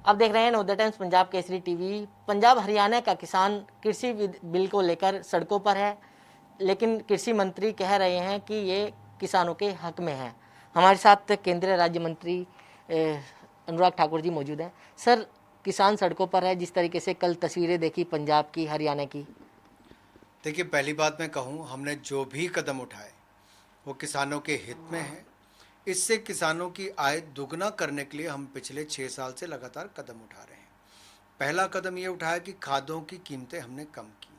आप देख रहे हैं नवोदय टाइम्स पंजाब केसरी टीवी। पंजाब हरियाणा का किसान कृषि बिल को लेकर सड़कों पर है, लेकिन कृषि मंत्री कह रहे हैं कि ये किसानों के हक में है। हमारे साथ केंद्रीय राज्य मंत्री अनुराग ठाकुर जी मौजूद हैं। सर, किसान सड़कों पर है, जिस तरीके से कल तस्वीरें देखी पंजाब की, हरियाणा की। देखिए, पहली बात मैं कहूँ, हमने जो भी कदम उठाए वो किसानों के हित में है। इससे किसानों की आय दुगना करने के लिए हम पिछले 6 साल से लगातार कदम उठा रहे हैं। पहला कदम ये उठाया कि खादों की कीमतें हमने कम की,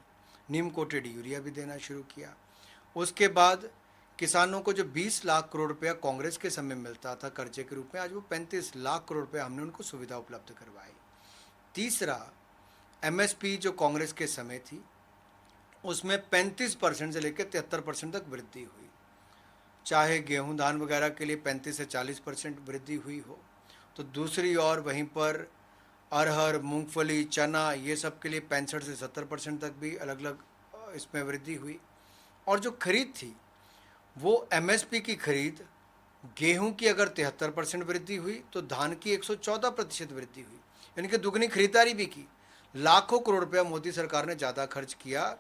नीम कोटेड यूरिया भी देना शुरू किया। उसके बाद किसानों को जो 20 लाख करोड़ रुपया कांग्रेस के समय मिलता था कर्जे के रूप में, आज वो 35 लाख करोड़ रुपया हमने उनको सुविधा उपलब्ध करवाई। तीसरा, एमएसपी जो कांग्रेस के समय थी उसमें 35% से लेकर 73% तक वृद्धि हुई। चाहे गेहूं धान वगैरह के लिए 35 से 40% वृद्धि हुई हो, तो दूसरी ओर वहीं पर अरहर, मूंगफली, चना, ये सब के लिए 65 से 70% तक भी अलग अलग इसमें वृद्धि हुई। और जो खरीद थी वो एमएसपी की खरीद, गेहूं की अगर 73% वृद्धि हुई तो धान की 114% वृद्धि हुई, यानी कि दुगनी खरीदारी भी की। लाखों करोड़ रुपया मोदी सरकार ने ज़्यादा खर्च किया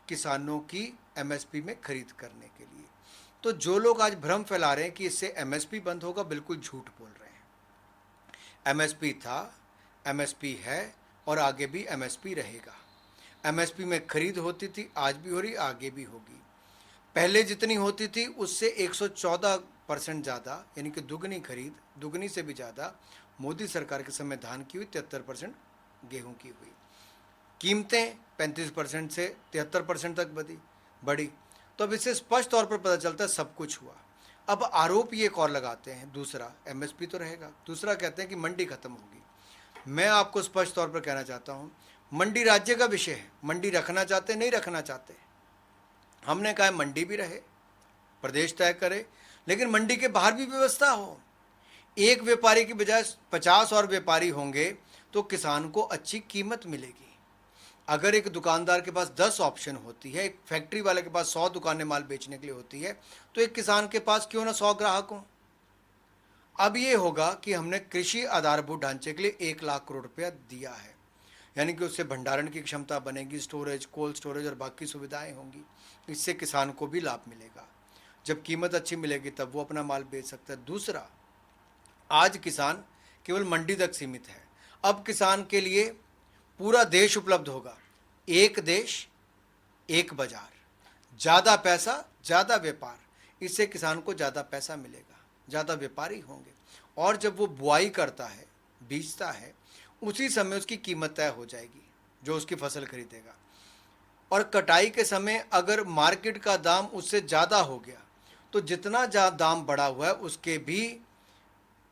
किसानों की एमएसपी में खरीद करने के लिए। तो जो लोग आज भ्रम फैला रहे हैं कि इससे एमएसपी बंद होगा, बिल्कुल झूठ बोल रहे हैं। एमएसपी था, एमएसपी है और आगे भी एमएसपी रहेगा। एमएसपी में खरीद होती थी, आज भी हो रही, आगे भी होगी। पहले जितनी होती थी उससे 114% ज़्यादा, यानी कि दुगनी खरीद, दुगनी से भी ज़्यादा मोदी सरकार के समय धान की हुई, 73% गेहूं की हुई। कीमतें 35% से 73% तक बढ़ी। तो अब इससे स्पष्ट तौर पर पता चलता है सब कुछ हुआ। अब आरोप ये एक और लगाते हैं, दूसरा एमएसपी तो रहेगा, दूसरा कहते हैं कि मंडी खत्म होगी। मैं आपको स्पष्ट तौर पर कहना चाहता हूँ, मंडी राज्य का विषय है। मंडी रखना चाहते, नहीं रखना चाहते, हमने कहा मंडी भी रहे, प्रदेश तय करे, लेकिन मंडी के बाहर भी व्यवस्था हो। एक व्यापारी की बजाय 50 और व्यापारी होंगे तो किसान को अच्छी कीमत मिलेगी। अगर एक दुकानदार के पास 10 ऑप्शन होती है, एक फैक्ट्री वाले के पास 100 दुकानें माल बेचने के लिए होती है, तो एक किसान के पास क्यों ना 100 ग्राहक हो। अब ये होगा कि हमने कृषि आधारभूत ढांचे के लिए 1 लाख करोड़ रुपया दिया है, यानी कि उससे भंडारण की क्षमता बनेगी, स्टोरेज, कोल्ड स्टोरेज और बाकी सुविधाएं होंगी। इससे किसान को भी लाभ मिलेगा। जब कीमत अच्छी मिलेगी तब वो अपना माल बेच सकता है। दूसरा, आज किसान केवल मंडी तक सीमित है, अब किसान के लिए पूरा देश उपलब्ध होगा। एक देश, एक बाजार, ज़्यादा पैसा, ज़्यादा व्यापार। इससे किसान को ज़्यादा पैसा मिलेगा, ज़्यादा व्यापारी होंगे, और जब वो बुआई करता है, बीजता है, उसी समय उसकी कीमत तय हो जाएगी जो उसकी फसल खरीदेगा। और कटाई के समय अगर मार्केट का दाम उससे ज़्यादा हो गया तो जितना दाम बढ़ा हुआ है उसके भी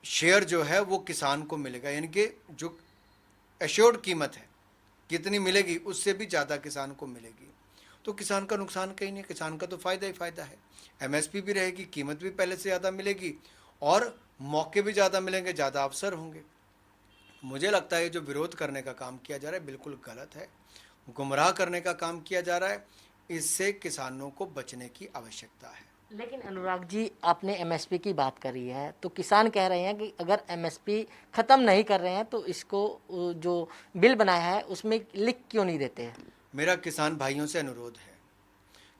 शेयर जो है वो किसान को मिलेगा, यानी कि जो एश्योर्ड कीमत है कितनी मिलेगी उससे भी ज़्यादा किसान को मिलेगी। तो किसान का नुकसान कहीं नहीं, किसान का तो फ़ायदा ही फ़ायदा है। एमएसपी भी रहेगी, कीमत भी पहले से ज़्यादा मिलेगी और मौके भी ज़्यादा मिलेंगे, ज़्यादा अवसर होंगे। मुझे लगता है जो विरोध करने का काम किया जा रहा है बिल्कुल गलत है, गुमराह करने का काम किया जा रहा है। इससे किसानों को बचने की आवश्यकता है। लेकिन अनुराग जी, आपने एमएसपी की बात करी है, तो किसान कह रहे हैं कि अगर एमएसपी ख़त्म नहीं कर रहे हैं तो इसको जो बिल बनाया है उसमें लिख क्यों नहीं देते हैं। मेरा किसान भाइयों से अनुरोध है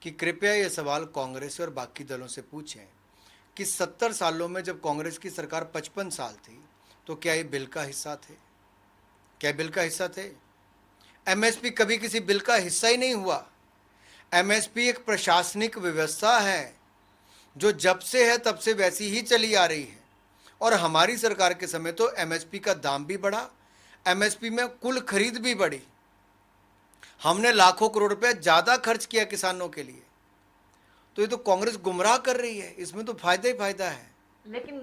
कि कृपया ये सवाल कांग्रेस और बाकी दलों से पूछें कि 70 सालों में जब कांग्रेस की सरकार 55 साल थी तो क्या ये बिल का हिस्सा थे? क्या बिल का हिस्सा थे? एमएसपी कभी किसी बिल का हिस्सा ही नहीं हुआ। एमएसपी एक प्रशासनिक व्यवस्था है जो जब से है तब से वैसी ही चली आ रही है। और हमारी सरकार के समय तो एमएसपी का दाम भी बढ़ा, एमएसपी में कुल खरीद भी बढ़ी। हमने लाखों करोड़ रुपए ज़्यादा खर्च किया किसानों के लिए। तो ये तो कांग्रेस गुमराह कर रही है, इसमें तो फायदा ही फायदा है। लेकिन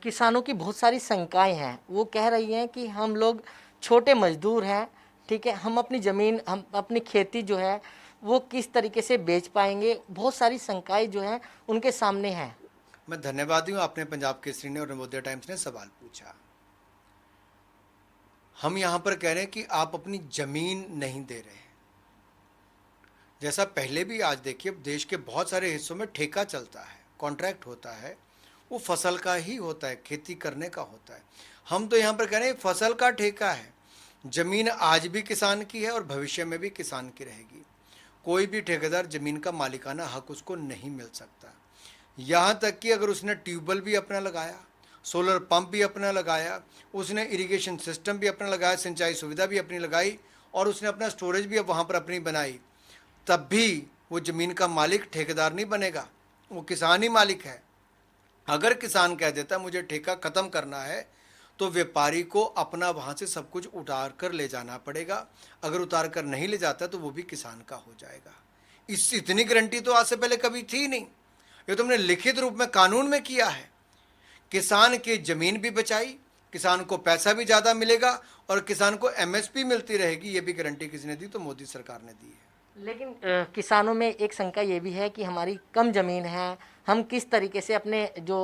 किसानों की बहुत सारी शंकाएं हैं। वो कह रही हैं कि हम लोग छोटे मजदूर हैं, ठीक है, हम अपनी ज़मीन, हम अपनी खेती जो है वो किस तरीके से बेच पाएंगे। बहुत सारी शंकाएं जो हैं उनके सामने हैं। मैं धन्यवादी हूँ, आपने पंजाब केसरी ने और नवोदय टाइम्स ने सवाल पूछा। हम यहाँ पर कह रहे हैं कि आप अपनी ज़मीन नहीं दे रहे हैं। जैसा पहले भी, आज देखिए देश के बहुत सारे हिस्सों में ठेका चलता है, कॉन्ट्रैक्ट होता है, वो फसल का ही होता है, खेती करने का होता है। हम तो यहाँ पर कह रहे हैं फसल का ठेका है। जमीन आज भी किसान की है और भविष्य में भी किसान की रहेगी। कोई भी ठेकेदार जमीन का मालिकाना हक उसको नहीं मिल सकता। यहाँ तक कि अगर उसने ट्यूबवेल भी अपना लगाया, सोलर पंप भी अपना लगाया, उसने इरिगेशन सिस्टम भी अपना लगाया, सिंचाई सुविधा भी अपनी लगाई और उसने अपना स्टोरेज भी वहाँ पर अपनी बनाई, तब भी वो ज़मीन का मालिक ठेकेदार नहीं बनेगा, वो किसान ही मालिक है। अगर किसान कह देता है मुझे ठेका ख़त्म करना है, तो व्यापारी को अपना वहाँ से सब कुछ उतार कर ले जाना पड़ेगा। अगर उतार कर नहीं ले जाता तो वो भी किसान का हो जाएगा। इस इतनी गारंटी तो आज से पहले कभी थी नहीं। ये तुमने लिखित रूप में कानून में किया है। किसान की ज़मीन भी बचाई, किसान को पैसा भी ज़्यादा मिलेगा और किसान को एमएसपी मिलती रहेगी। ये भी गारंटी किसने दी? तो मोदी सरकार ने दी है। लेकिन किसानों में एक शंका ये भी है कि हमारी कम ज़मीन है, हम किस तरीके से अपने जो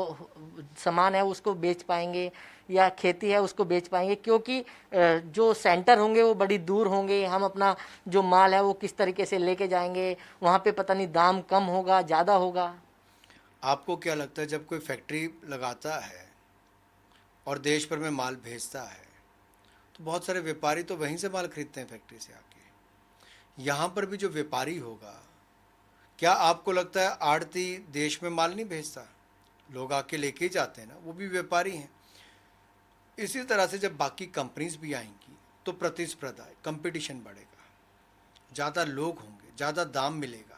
सामान है उसको बेच पाएंगे या खेती है उसको बेच पाएंगे, क्योंकि जो सेंटर होंगे वो बड़ी दूर होंगे। हम अपना जो माल है वो किस तरीके से लेके जाएंगे, वहाँ पे पता नहीं दाम कम होगा ज़्यादा होगा। आपको क्या लगता है जब कोई फैक्ट्री लगाता है और देश भर में माल भेजता है तो बहुत सारे व्यापारी तो वहीं से माल खरीदते हैं फैक्ट्री से आके। यहाँ पर भी जो व्यापारी होगा, क्या आपको लगता है आड़ती देश में माल नहीं भेजता? लोग आके लेके ही जाते हैं ना, वो भी व्यापारी हैं। इसी तरह से जब बाकी कंपनीज भी आएंगी तो प्रतिस्पर्धा है, कंपटीशन बढ़ेगा, ज़्यादा लोग होंगे, ज़्यादा दाम मिलेगा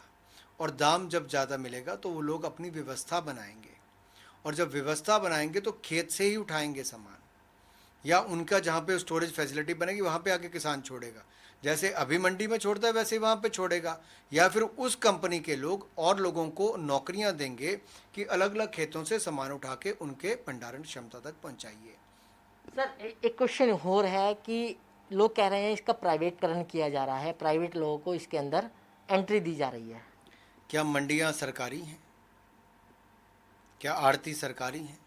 और दाम जब ज़्यादा मिलेगा तो वो लोग अपनी व्यवस्था बनाएंगे और जब व्यवस्था बनाएंगे तो खेत से ही उठाएंगे सामान या उनका जहाँ पे स्टोरेज फैसिलिटी बनेगी वहाँ पे आके किसान छोड़ेगा। जैसे अभी मंडी में छोड़ता है वैसे ही वहाँ पे छोड़ेगा, या फिर उस कंपनी के लोग और लोगों को नौकरियाँ देंगे कि अलग अलग खेतों से सामान उठा के उनके भंडारण क्षमता तक पहुँचाइए। सर एक क्वेश्चन और है कि लोग कह रहे हैं इसका प्राइवेटकरण किया जा रहा है, प्राइवेट लोगों को इसके अंदर एंट्री दी जा रही है। क्या मंडियाँ सरकारी हैं? क्या आड़ती सरकारी हैं?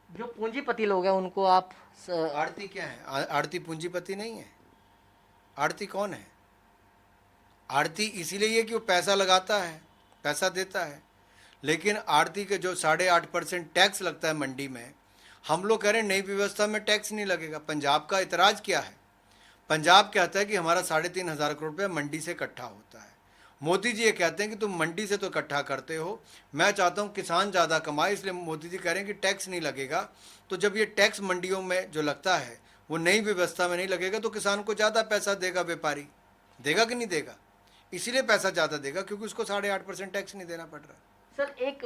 जो पूंजीपति लोग हैं उनको आप आड़ती क्या है? आड़ती पूंजीपति नहीं है। आड़ती कौन है? आड़ती इसीलिए है कि वो पैसा लगाता है, पैसा देता है। लेकिन आड़ती के जो 8.5% टैक्स लगता है मंडी में, हम लोग कह रहे हैं नई व्यवस्था में टैक्स नहीं लगेगा। पंजाब का इतराज़ क्या है? पंजाब कहता है कि हमारा 3,500 करोड़ रुपया मंडी से इकट्ठा होता है। मोदी जी ये कहते हैं कि तुम मंडी से तो इकट्ठा करते हो, मैं चाहता हूँ किसान ज़्यादा कमाए, इसलिए मोदी जी कह रहे हैं कि टैक्स नहीं लगेगा। तो जब ये टैक्स मंडियों में जो लगता है वो नई व्यवस्था में नहीं लगेगा तो किसान को ज़्यादा पैसा देगा व्यापारी, देगा कि नहीं देगा? इसीलिए पैसा ज़्यादा देगा क्योंकि उसको 8.5% टैक्स नहीं देना पड़ रहा। सर एक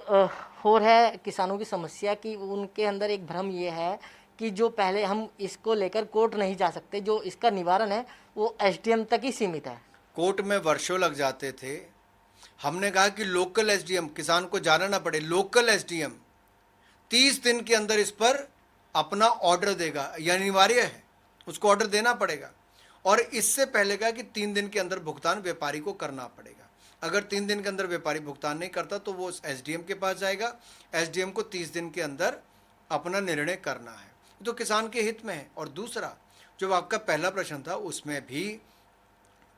और है किसानों की समस्या कि उनके अंदर एक भ्रम ये है कि जो पहले हम इसको लेकर कोर्ट नहीं जा सकते, जो इसका निवारण है वो एसडीएम तक ही सीमित है। कोर्ट में वर्षों लग जाते थे। हमने कहा कि लोकल एसडीएम, किसान को जाना ना पड़े, लोकल एसडीएम 30 दिन के अंदर इस पर अपना ऑर्डर देगा, यह अनिवार्य है, उसको ऑर्डर देना पड़ेगा। और इससे पहले कहा कि 3 दिन के अंदर भुगतान व्यापारी को करना पड़ेगा। अगर 3 दिन के अंदर व्यापारी भुगतान नहीं करता तो वो एसडीएम के पास जाएगा, एसडीएम को 30 दिन के अंदर अपना निर्णय करना है। तो किसान के हित में है। और दूसरा जो आपका पहला प्रश्न था उसमें भी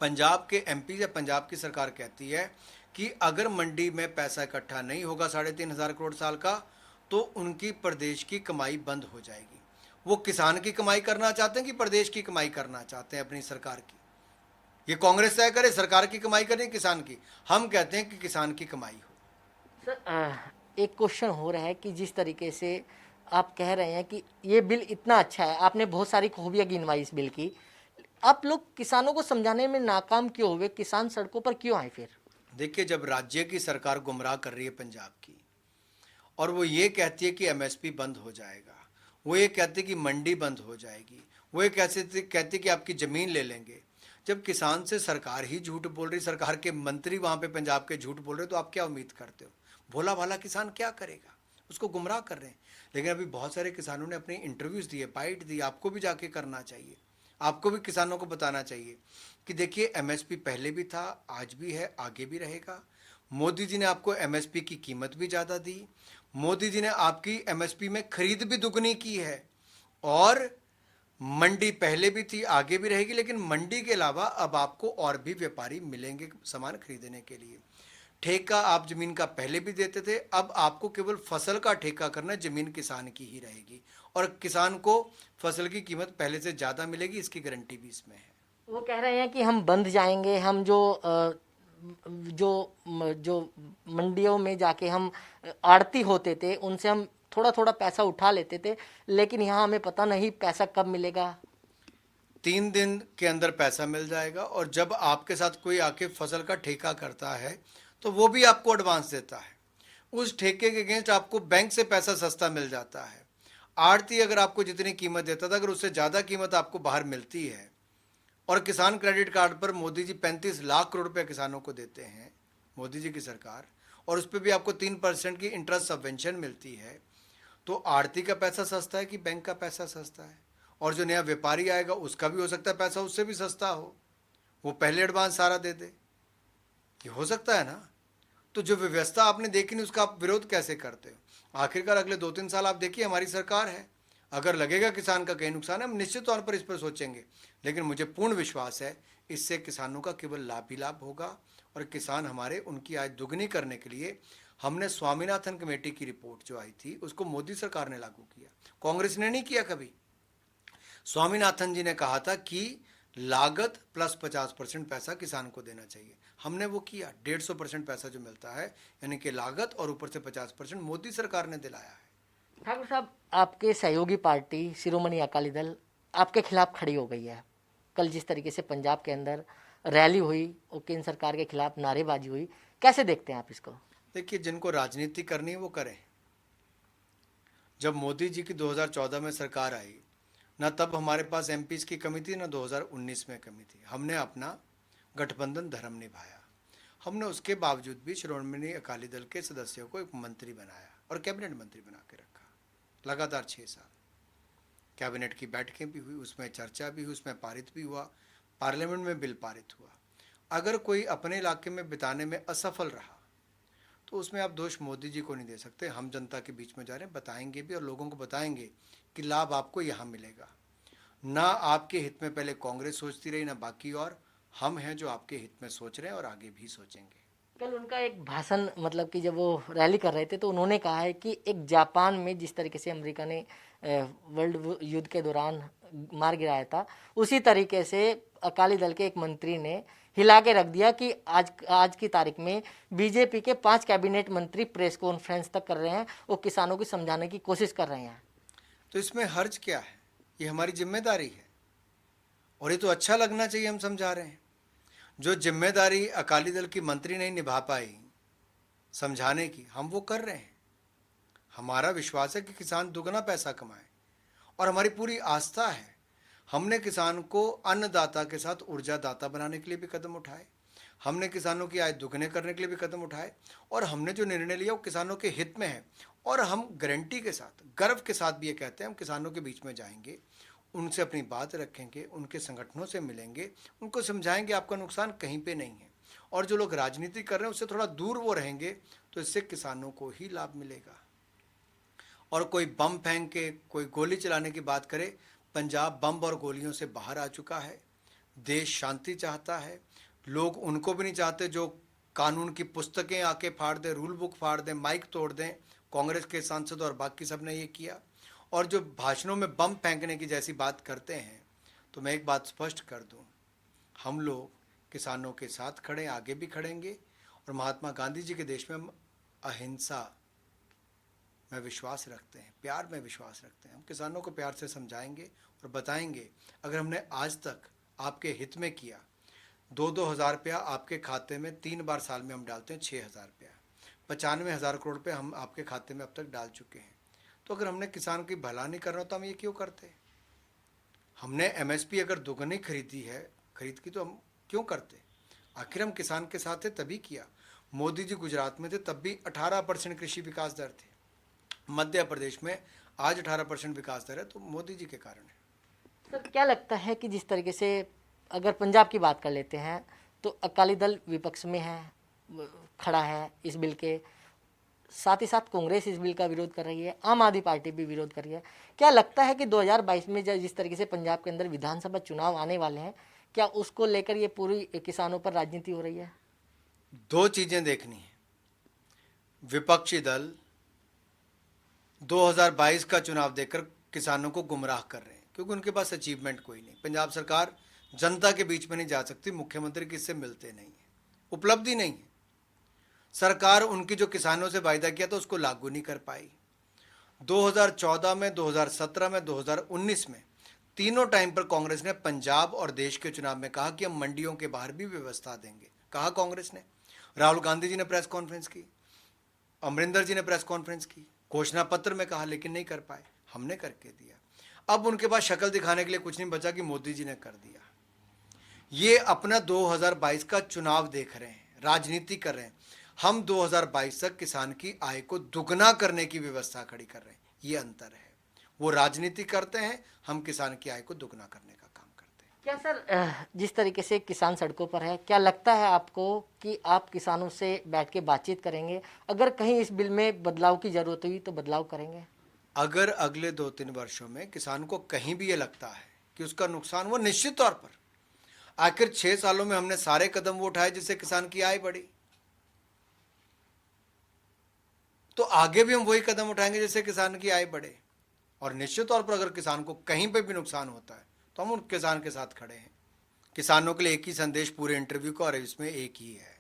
पंजाब के एमपी या पंजाब की सरकार कहती है कि अगर मंडी में पैसा इकट्ठा नहीं होगा 3,500 करोड़ साल का तो उनकी प्रदेश की कमाई बंद हो जाएगी। वो किसान की कमाई करना चाहते हैं कि प्रदेश की कमाई करना चाहते हैं अपनी सरकार की? ये कांग्रेस तय करे, सरकार की कमाई करें किसान की? हम कहते हैं कि किसान की कमाई हो। सर एक क्वेश्चन हो रहा है कि जिस तरीके से आप कह रहे हैं कि ये बिल इतना अच्छा है, आपने बहुत सारी खूबियाँ गिनवाई इस बिल की, आप लोग किसानों को समझाने में नाकाम क्यों हुए? किसान सड़कों पर क्यों आए फिर? देखिए, जब राज्य की सरकार गुमराह कर रही है पंजाब की और वो ये कहती है कि एमएसपी बंद हो जाएगा, वो ये कहती है कि मंडी बंद हो जाएगी, वो ये कहती कि आपकी ज़मीन ले लेंगे, जब किसान से सरकार ही झूठ बोल रही, सरकार के मंत्री वहाँ पे पंजाब के झूठ बोल रहे, तो आप क्या उम्मीद करते हो? भोला भाला किसान क्या करेगा? उसको गुमराह कर रहे हैं। लेकिन अभी बहुत सारे किसानों ने अपनी इंटरव्यूज़ दिए, बाइट दी। आपको भी जाके करना चाहिए, आपको भी किसानों को बताना चाहिए कि देखिए एमएसपी पहले भी था, आज भी है, आगे भी रहेगा। मोदी जी ने आपको एमएसपी की कीमत भी ज़्यादा दी, मोदी जी ने आपकी एमएसपी में खरीद भी दुगनी की है और मंडी पहले भी थी, आगे भी रहेगी। लेकिन मंडी के अलावा अब आपको और भी व्यापारी मिलेंगे सामान खरीदने के लिए। ठेका आप जमीन का पहले भी देते थे, अब आपको केवल फसल का ठेका करना है, जमीन किसान की ही रहेगी और किसान को फसल की कीमत पहले से ज़्यादा मिलेगी, इसकी गारंटी भी इसमें है। वो कह रहे हैं कि हम बंद जाएंगे, हम जो मंडियों में जाके हम आड़ती होते थे उनसे हम थोड़ा थोड़ा पैसा उठा लेते थे, लेकिन यहाँ हमें पता नहीं पैसा कब मिलेगा। 3 दिन के अंदर पैसा मिल जाएगा और जब आपके साथ कोई आके फसल का ठेका करता है तो वो भी आपको एडवांस देता है, उस ठेके के अगेंस्ट आपको बैंक से पैसा सस्ता मिल जाता है। आड़ती अगर आपको जितनी कीमत देता था, अगर उससे ज़्यादा कीमत आपको बाहर मिलती है, और किसान क्रेडिट कार्ड पर मोदी जी 35 लाख करोड़ रुपए किसानों को देते हैं, मोदी जी की सरकार, और उस पर भी आपको 3% की इंटरेस्ट सबवेंशन मिलती है, तो आड़ती का पैसा सस्ता है कि बैंक का पैसा सस्ता है? और जो नया व्यापारी आएगा उसका भी हो सकता है पैसा उससे भी सस्ता हो, वो पहले एडवांस सारा दे दे, ये हो सकता है ना। तो जो व्यवस्था आपने देखी नहीं उसका आप विरोध कैसे करते हो? आखिरकार अगले 2-3 साल आप देखिए, हमारी सरकार है, अगर लगेगा किसान का कहीं नुकसान है हम निश्चित तौर पर इस पर सोचेंगे, लेकिन मुझे पूर्ण विश्वास है इससे किसानों का केवल लाभ ही लाभ होगा। और किसान हमारे उनकी आय दुगनी करने के लिए हमने स्वामीनाथन कमेटी की रिपोर्ट जो आई थी उसको मोदी सरकार ने लागू किया, कांग्रेस ने नहीं किया कभी। स्वामीनाथन जी ने कहा था कि लागत प्लस 50% पैसा किसान को देना चाहिए, हमने वो किया। 150% पैसा जो मिलता है यानी कि लागत और ऊपर से 50% मोदी सरकार ने दिलाया है। ठाकुर साहब, आपके सहयोगी पार्टी शिरोमणि अकाली दल आपके खिलाफ खड़ी हो गई है। कल जिस तरीके से पंजाब के अंदर रैली हुई और केंद्र सरकार के खिलाफ नारेबाजी हुई, कैसे देखते हैं आप इसको? देखिए, जिनको राजनीति करनी है वो करें। जब मोदी जी की 2014 में सरकार आई, ना तब हमारे पास एमपीज की कमी थी, ना 2019 में कमी थी। हमने अपना गठबंधन धर्म निभाया। हमने उसके बावजूद भी शिरोमणि अकाली दल के सदस्यों को एक मंत्री बनाया और कैबिनेट मंत्री बना के रखा लगातार 6 साल। कैबिनेट की बैठकें भी हुई, उसमें चर्चा भी हुई, उसमें पारित भी हुआ, पार्लियामेंट में बिल पारित हुआ। अगर कोई अपने इलाके में बिताने में असफल रहा तो उसमें आप दोष मोदी जी को नहीं दे सकते। हम जनता के बीच में जा रहे हैं, बताएंगे भी और लोगों को बताएंगे कि लाभ आपको यहाँ मिलेगा। ना आपके हित में पहले कांग्रेस सोचती रही, ना बाकी, और हम हैं जो आपके हित में सोच रहे हैं और आगे भी सोचेंगे। कल उनका एक भाषण, मतलब कि जब वो रैली कर रहे थे तो उन्होंने कहा है कि एक जापान में जिस तरीके से अमेरिका ने वर्ल्ड युद्ध के दौरान मार गिराया था, उसी तरीके से अकाली दल के एक मंत्री ने हिला के रख दिया कि आज की तारीख में बीजेपी के 5 कैबिनेट मंत्री प्रेस कॉन्फ्रेंस तक कर रहे हैं और किसानों को समझाने की कोशिश कर रहे हैं। तो इसमें हर्ज क्या है? ये हमारी जिम्मेदारी है और ये तो अच्छा लगना चाहिए, हम समझा रहे हैं। जो जिम्मेदारी अकाली दल की मंत्री नहीं निभा पाई समझाने की, हम वो कर रहे हैं। हमारा विश्वास है कि किसान दुगना पैसा कमाए और हमारी पूरी आस्था है। हमने किसान को अन्नदाता के साथ ऊर्जा दाता बनाने के लिए भी कदम उठाए, हमने किसानों की आय दुगने करने के लिए भी कदम उठाए, और हमने जो निर्णय लिया वो किसानों के हित में है। और हम गारंटी के साथ, गर्व के साथ भी ये कहते हैं, हम किसानों के बीच में जाएंगे, उनसे अपनी बात रखेंगे, उनके संगठनों से मिलेंगे, उनको समझाएंगे आपका नुकसान कहीं पे नहीं है। और जो लोग राजनीति कर रहे हैं उससे थोड़ा दूर वो रहेंगे तो इससे किसानों को ही लाभ मिलेगा। और कोई बम फेंक के, कोई गोली चलाने की बात करे, पंजाब बम और गोलियों से बाहर आ चुका है। देश शांति चाहता है। लोग उनको भी नहीं चाहते जो कानून की पुस्तकें आके फाड़ दें, रूल बुक फाड़ दें, माइक तोड़ दें। कांग्रेस के सांसद और बाकी सब ने ये किया। और जो भाषणों में बम फेंकने की जैसी बात करते हैं, तो मैं एक बात स्पष्ट कर दूं, हम लोग किसानों के साथ खड़े, आगे भी खड़ेंगे। और महात्मा गांधी जी के देश में हम अहिंसा में विश्वास रखते हैं, प्यार में विश्वास रखते हैं। हम किसानों को प्यार से समझाएंगे और बताएंगे, अगर हमने आज तक आपके हित में किया, 2-2 हज़ार रुपया आपके खाते में 3 बार साल में हम डालते हैं, 6,000 रुपया, 95,000 करोड़ रुपये हम आपके खाते में अब तक डाल चुके हैं। तो अगर हमने किसान की भला नहीं करना तो हम ये क्यों करते? हमने एमएसपी अगर दुगनी खरीद की तो हम क्यों करते? आखिर हम किसान के साथ थे तभी किया। मोदी जी गुजरात में थे तब भी 18% कृषि विकास दर थे। मध्य प्रदेश में आज 18% विकास दर है तो मोदी जी के कारण है। सर, क्या लगता है कि जिस तरीके से अगर पंजाब की बात कर लेते हैं तो अकाली दल विपक्ष में है, खड़ा है इस बिल के साथ ही साथ कांग्रेस इस बिल का विरोध कर रही है, आम आदमी पार्टी भी विरोध कर रही है। क्या लगता है कि 2022 में जिस तरीके से पंजाब के अंदर विधानसभा चुनाव आने वाले हैं, क्या उसको लेकर ये पूरी किसानों पर राजनीति हो रही है? 2 चीज़ें देखनी है। विपक्षी दल 2022 का चुनाव देकर किसानों को गुमराह कर रहे हैं, क्योंकि उनके पास अचीवमेंट कोई नहीं। पंजाब सरकार जनता के बीच में नहीं जा सकती, मुख्यमंत्री किससे मिलते नहीं है, उपलब्धि नहीं है। सरकार उनकी जो किसानों से वायदा किया था उसको लागू नहीं कर पाई। 2014 में, 2017 में, 2019 में तीनों टाइम पर कांग्रेस ने पंजाब और देश के चुनाव में कहा कि हम मंडियों के बाहर भी व्यवस्था देंगे। कहा कांग्रेस ने, राहुल गांधी जी ने प्रेस कॉन्फ्रेंस की, अमरिंदर जी ने प्रेस कॉन्फ्रेंस की, घोषणा पत्र में कहा, लेकिन नहीं कर पाए। हमने करके दिया। अब उनके पास शक्ल दिखाने के लिए कुछ नहीं बचा कि मोदी जी ने कर दिया। ये अपना 2022 का चुनाव देख रहे हैं, राजनीति कर रहे हैं। हम 2022 तक किसान की आय को दुगना करने की व्यवस्था खड़ी कर रहे हैं। ये अंतर है। वो राजनीति करते हैं, हम किसान की आय को दुगना करने का काम करते हैं। क्या सर, जिस तरीके से किसान सड़कों पर है, क्या लगता है आपको कि आप किसानों से बैठ के बातचीत करेंगे? अगर कहीं इस बिल में बदलाव की जरूरत हुई तो बदलाव करेंगे? अगर अगले 2-3 वर्षों में किसान को कहीं भी ये लगता है कि उसका नुकसान, वो निश्चित तौर पर, आखिर 6 सालों में हमने सारे कदम वो उठाए जिससे किसान की आय बढ़ी, तो आगे भी हम वही कदम उठाएंगे जिससे किसान की आय बढ़े। और निश्चित तौर पर अगर किसान को कहीं पे भी नुकसान होता है तो हम उन किसान के साथ खड़े हैं। किसानों के लिए एक ही संदेश पूरे इंटरव्यू का, और इसमें एक ही है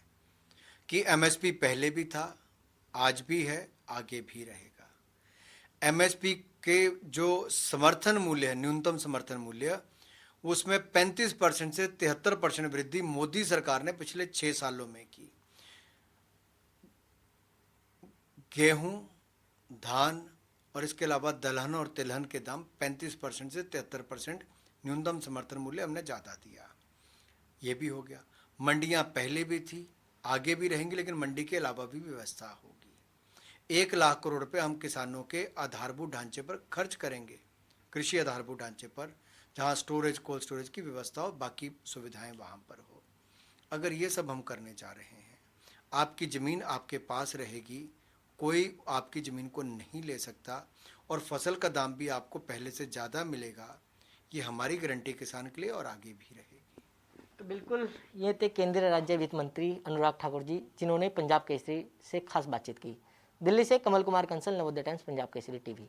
कि एमएसपी पहले भी था, आज भी है, आगे भी रहेगा। एमएसपी के जो समर्थन मूल्य है, न्यूनतम समर्थन मूल्य, उसमें 35% से 73% वृद्धि मोदी सरकार ने पिछले 6 सालों में की। गेहूं, धान और इसके अलावा दलहन और तिलहन के दाम 35% से 73% न्यूनतम समर्थन मूल्य हमने ज़्यादा दिया। ये भी हो गया। मंडियां पहले भी थी, आगे भी रहेंगी, लेकिन मंडी के अलावा भी व्यवस्था होगी। 1 लाख करोड़ रुपए हम किसानों के आधारभूत ढांचे पर खर्च करेंगे, कृषि आधारभूत ढांचे पर, जहां स्टोरेज, कोल्ड स्टोरेज की व्यवस्था हो, बाकी सुविधाएं वहां पर हो। अगर ये सब हम करने जा रहे हैं, आपकी ज़मीन आपके पास रहेगी, कोई आपकी ज़मीन को नहीं ले सकता, और फसल का दाम भी आपको पहले से ज़्यादा मिलेगा। ये हमारी गारंटी किसान के लिए और आगे भी रहेगी। तो बिल्कुल, ये थे केंद्रीय राज्य वित्त मंत्री अनुराग ठाकुर जी, जिन्होंने पंजाब केसरी से खास बातचीत की। दिल्ली से कमल कुमार कंसल, नवोदय टाइम्स, पंजाब केसरी टीवी।